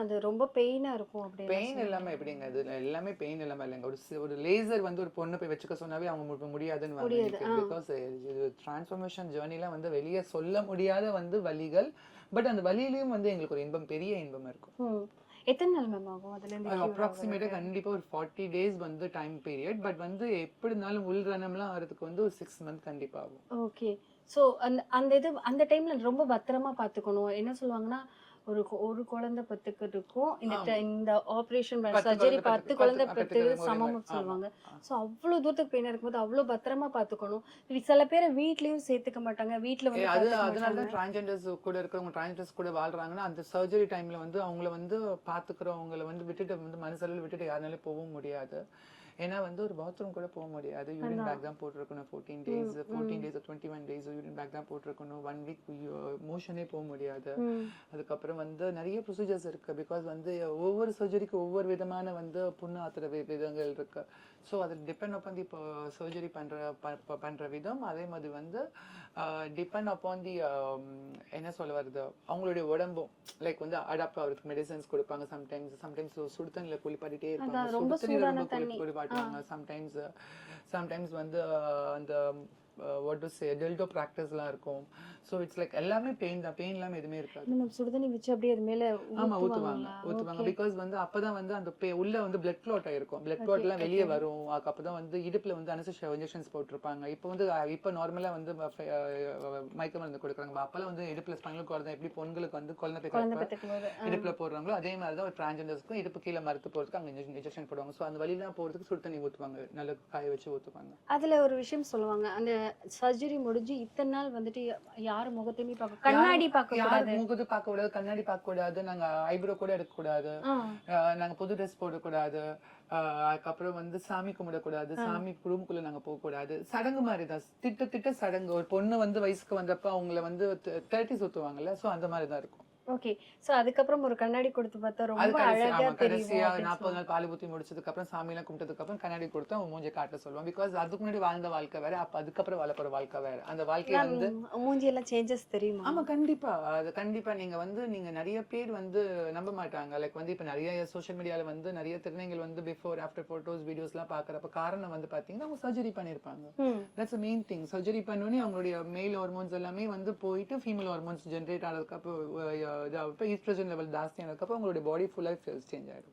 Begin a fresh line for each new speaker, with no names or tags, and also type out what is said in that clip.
அது ரொம்ப பெயினா இருக்கும் அப்படின்னு
பெயின் இல்லாம எப்படிங்க அது எல்லாமே பெயின் இல்லாம இல்லைங்க. ஒரு லேசர் வந்து ஒரு பொண்ணு போய் வச்சுக்க சொன்னாவே அவங்க முடியாதுன்னு
முடியாது.
பிகாஸ் இது டிரான்ஸ்ஃபர்மேஷன் ஜேர்னிலாம் வந்து வெளியே சொல்ல முடியாத வந்து வலிகள். பட் அந்த வலியிலயும் வந்து எங்களுக்கு ஒரு இன்பம், பெரிய இன்பம் இருக்கும்.
எத்தனை நாள் மேம் ஆகும் அதுல இருந்து cure
அப்ராக்சிமேட்டா
ஆகுறதுக்கு?
கண்டிப்பா ஒரு 40 டேஸ் வந்து டைம் பீரியட். பட் வந்து எப்படி இருந்தாலும் உள்ரணம்லாம் ஆகிறதுக்கு வந்து ஒரு 6 மந்த் கண்டிப்பா ஆகும்.
ஓகே. சோ அந்த அந்த இது அந்த டைம்ல ரொம்ப பத்திரமா பாத்துக்கணும். என்ன சொல்லுவாங்கன்னா, ஒரு குழந்தை பெத்துக்கிறதுக்கும் இந்த ஆபரேஷன் சர்ஜரி 10 குழந்தை பெத்துக்கிறது சமம்னு
ஆமா.
சொல்லுவாங்க. சோ அவ்வளவு தூரத்துக்கு பெயினா இருக்கும்போது அவ்வளவு பத்திரமா பாத்துக்கணும். சில பேரை வீட்லயும் சேர்த்துக்க மாட்டாங்க. வீட்ல வந்து
அது
பாத்துக்க
அதனால
மாட்டாங்க.
தான் டிரான்ஸ்ஜெண்டர்ஸ் கூட இருக்கிறவங்க, டிரான்ஸ்ஜெண்டர்ஸ் கூட வாழ்றாங்கன்னா அந்த சர்ஜரி டைம்ல வந்து அவங்கள வந்து பாத்துக்கிறவங்கள வந்து விட்டுட்டு வந்து மனசளவில் விட்டுட்டு யாருனாலும் போகவும் முடியாது. ஏன்னா வந்து ஒரு பாத்ரூம் கூட போக முடியாது. யூரின் பேக் தான் போட்டிருக்கணும் 14 டேஸ் 21 டேஸ் யூரின் பேக் தான் போட்டிருக்கணும். 1 வீக் மோஷனே போக முடியாது. அதுக்கப்புறம் வந்து நிறைய ப்ரொசீஜர்ஸ் இருக்கு. பிகாஸ் வந்து ஒவ்வொரு சர்ஜரிக்கு ஒவ்வொரு விதமான வந்து புண்ணு ஆத்துற விதங்கள் இருக்கு. ஸோ அது டிபெண்ட் அப்பான் தி இப்போ சர்ஜரி பண்ற விதம். அதே மாதிரி வந்து டிபெண்ட் அப்பான் தி என்ன சொல்ல வருது அவங்களுடைய உடம்பும் லைக் வந்து அடாப்ட் ஆகிறதுக்கு மெடிசன்ஸ் கொடுப்பாங்க. சம்டைம்ஸ் சுடு தண்ணியில் குளிப்பாட்டிட்டே இருப்பாங்க.
ரொம்ப
சுடு தண்ணியில்
சூடான
ரொம்ப
தண்ணி.
குளிப்பாட்டுவாங்க. சம்டைம்ஸ் வந்து அந்த வாட் டு சே டெல்டோ ப்ராக்டிஸ்லாம் இருக்கும். ஸோ இட்ஸ் லைக் எல்லாமே பெயின் தான். பெயின் இல்லாமல் எதுவுமே இருக்காது.
நம்ம சுடுதண்ணி வச்சு அப்படியே அது மேல
ஆமா ஊத்துவாங்க. பிகாஸ் வந்து அப்பதான் வந்து அந்த உள்ள வந்து பிளட் கிளாட் ஆயிருக்கும். பிளட் கிளாட் எல்லாம் வெளியே வரும். அப்பதான் வந்து இடுப்புல வந்து அனஸ்தீசியா இன்ஜெக்ஷன்ஸ் போட்டிருப்பாங்க. இப்போ வந்து இப்போ நார்மலா வந்து மயக்க மருந்து கொடுக்குறாங்க. அப்பெல்லாம் வந்து இடுப்புல ஸ்பைனல் கார்டு தான் எப்படி பொண்களுக்கு வந்து குழந்தை இடுப்புல போடுறாங்களோ அதே மாதிரி தான் ஒரு டிரான்ஸ்ஜெண்டர்ஸ்க்கும் இடுப்பு கீழே மறுத்து போறதுக்கு அங்க இன்ஜெக்ஷன் போடுவாங்க. ஸோ அந்த வழியெல்லாம் போறதுக்கு சுடு தண்ணி ஊத்துவாங்க. நல்லா காய வச்சு ஊத்துவாங்க.
அதுல ஒரு விஷயம் சொல்லுவாங்க. அந்த சர்ஜரி முடிஞ்சு இத்தனை நாள் வந்துட்டு யாரும் முகத்தையுமே பார்க்க கண்ணாடி பார்க்க கூடாது.
முகத்தை பார்க்க கூடாது, கண்ணாடி பார்க்க கூடாது, நாங்க ஐப்ரோ கூட எடுக்க கூடாது, நாங்க புது ட்ரெஸ் போடக்கூடாது, அதுக்கப்புறம் வந்து சாமி கும்பிடக்கூடாது, சாமி ரூமுக்குள்ள நாங்க போக கூடாது. சடங்கு மாதிரி தான், திட்ட சடங்கு. ஒரு பொண்ணு வந்து வயசுக்கு வந்தப்ப அவங்கள வந்து 30 சுத்துவாங்கல்ல, சோ அந்த மாதிரி தான் இருக்கும்.
ஓகே. சோ அதுக்கப்புறம் ஒரு கண்ணாடி கொடுத்து பார்த்தா ரொம்ப அழகா
கடைசியா
தெரியும்.
40 நாள் பால் ஊத்தி முடிச்சதுக்கு அப்புறம் சாமி எல்லாம் கும்பிட்டதுக்கு அப்புறம் கண்ணாடி கொடுத்து அவங்க மூஞ்சி காட்ட சொல்லுவாங்க. பிகாஸ் அதுக்கு முன்னாடி வாழ்ந்த வாழ்க்கை வேற, அப்ப அதுக்கப்புறம் வாழ போற வாழ்க்கை வேற. அந்த வாழ்க்கை வந்து
மூஞ்சி எல்லாம் சேஞ்சஸ் தெரியுமா?
ஆமா கண்டிப்பா. அது கண்டிப்பா நீங்க நிறைய பேர் வந்து நம்ப மாட்டாங்க. லைக் வந்து இப்ப நிறைய சோஷியல் மீடியால வந்து நிறைய திருநங்கைகள் வந்து பிஃபோர் ஆஃப்டர் போட்டோஸ் வீடியோஸ் எல்லாம் பாக்குறப்ப காரணம் வந்து பாத்தீங்கன்னா அவங்க சர்ஜரி பண்ணிருப்பாங்க. That's the main thing. Surgery பண்ணோனே அவங்களுடைய மேல் ஹார்மோன்ஸ் எல்லாமே வந்து போயிட்டு ஃபீமேல் ஹார்மோன்ஸ் ஜெனரேட் ஆனதுக்கு அப்புறம் ஈஸ்ட்ரோஜன் லெவல் ஜாஸ்தி ஆனதுக்கு அப்புறம் உங்களுடைய பாடி ஃபுல்லா சேஞ்ச் ஆயிடும்.